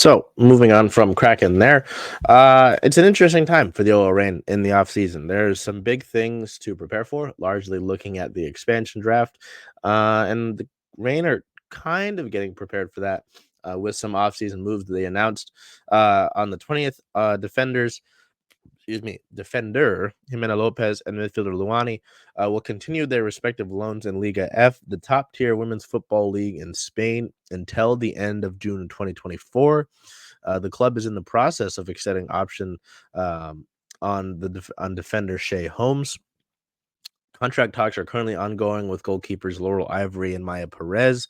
So moving on from Kraken there, it's an interesting time for the OL Reign in the offseason. There's some big things to prepare for, largely looking at the expansion draft, and the Reign are kind of getting prepared for that with some offseason moves that they announced on the 20th. Defender Jimena Lopez and midfielder Luani will continue their respective loans in Liga F, the top tier women's football league in Spain, until the end of June 2024. The club is in the process of extending option on defender Shea Holmes. Contract talks are currently ongoing with goalkeepers Laurel Ivory and Maya Perez,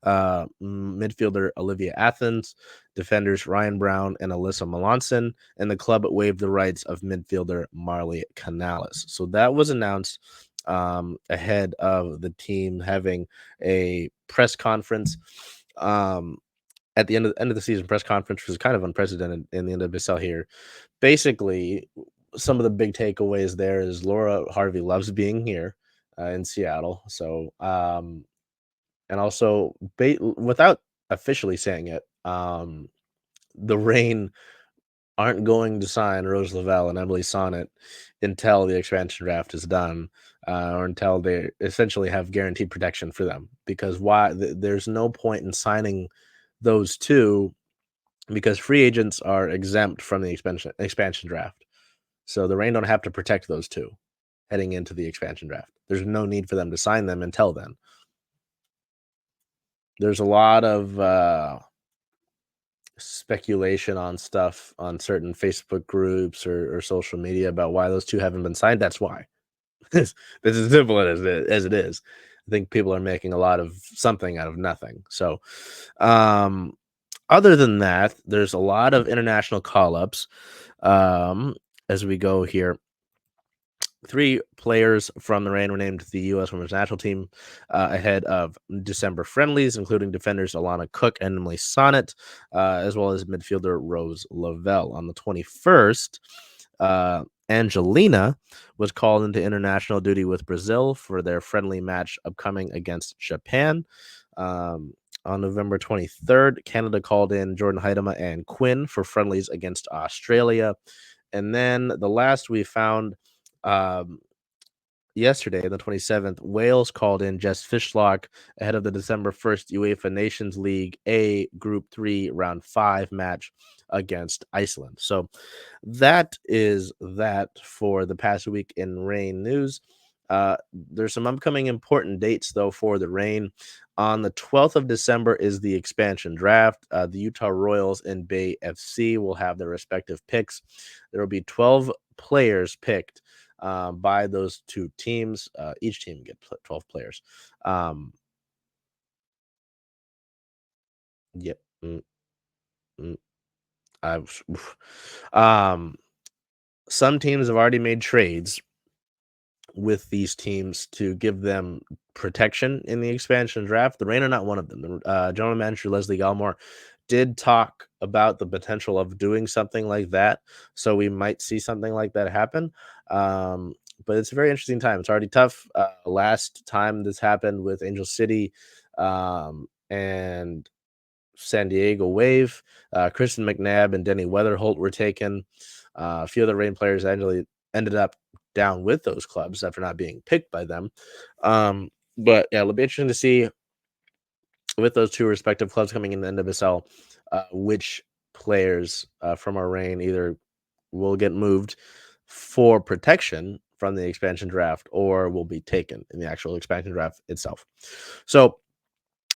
midfielder Olivia Athens, defenders Ryan Brown and Alyssa Melanson, and the club waived the rights of midfielder Marley Canales. So that was announced ahead of the team having a press conference at the end of the season press conference, which was kind of unprecedented in the NWSL here. Basically, some of the big takeaways there is Laura Harvey loves being here in Seattle. So, and also without officially saying it, the Reign aren't going to sign Rose Lavelle and Emily Sonnet until the expansion draft is done, or until they essentially have guaranteed protection for them. Because there's no point in signing those two, because free agents are exempt from the expansion draft. So the Reign don't have to protect those two heading into the expansion draft. There's no need for them to sign them until then. There's a lot of speculation on stuff on certain Facebook groups or social media about why those two haven't been signed. That's why. This is as simple as it is. I think people are making a lot of something out of nothing. So, other than that, there's a lot of international call-ups as we go here. 3 players from the Reign were named to the U.S. Women's National Team ahead of December friendlies, including defenders Alana Cook and Emily Sonnet, as well as midfielder Rose Lavelle. On the 21st, Angelina was called into international duty with Brazil for their friendly match upcoming against Japan. On November 23rd, Canada called in Jordan Heidema and Quinn for friendlies against Australia. And then the last we found yesterday, the 27th, Wales called in Jess Fishlock ahead of the December 1st UEFA Nations League A Group 3 Round 5 match against Iceland. So that is that for the past week in Reign news. There's some upcoming important dates, though, for the Reign. On the 12th of December is the expansion draft. The Utah Royals and Bay FC will have their respective picks. There will be 12 players picked by those two teams. Each team get 12 players. Yep. Some teams have already made trades with these teams to give them protection in the expansion draft. The Reign are not one of them. The general manager Leslie Galmore did talk about the potential of doing something like that, so we might see something like that happen. But it's a very interesting time. It's already tough. Last time this happened with Angel City and San Diego Wave, Kristen McNabb and Denny Weatherholt were taken. A few other Reign players actually ended up down with those clubs after not being picked by them. But yeah, it'll be interesting to see with those two respective clubs coming in the NWSL, which players from our Reign either will get moved for protection from the expansion draft or will be taken in the actual expansion draft itself. So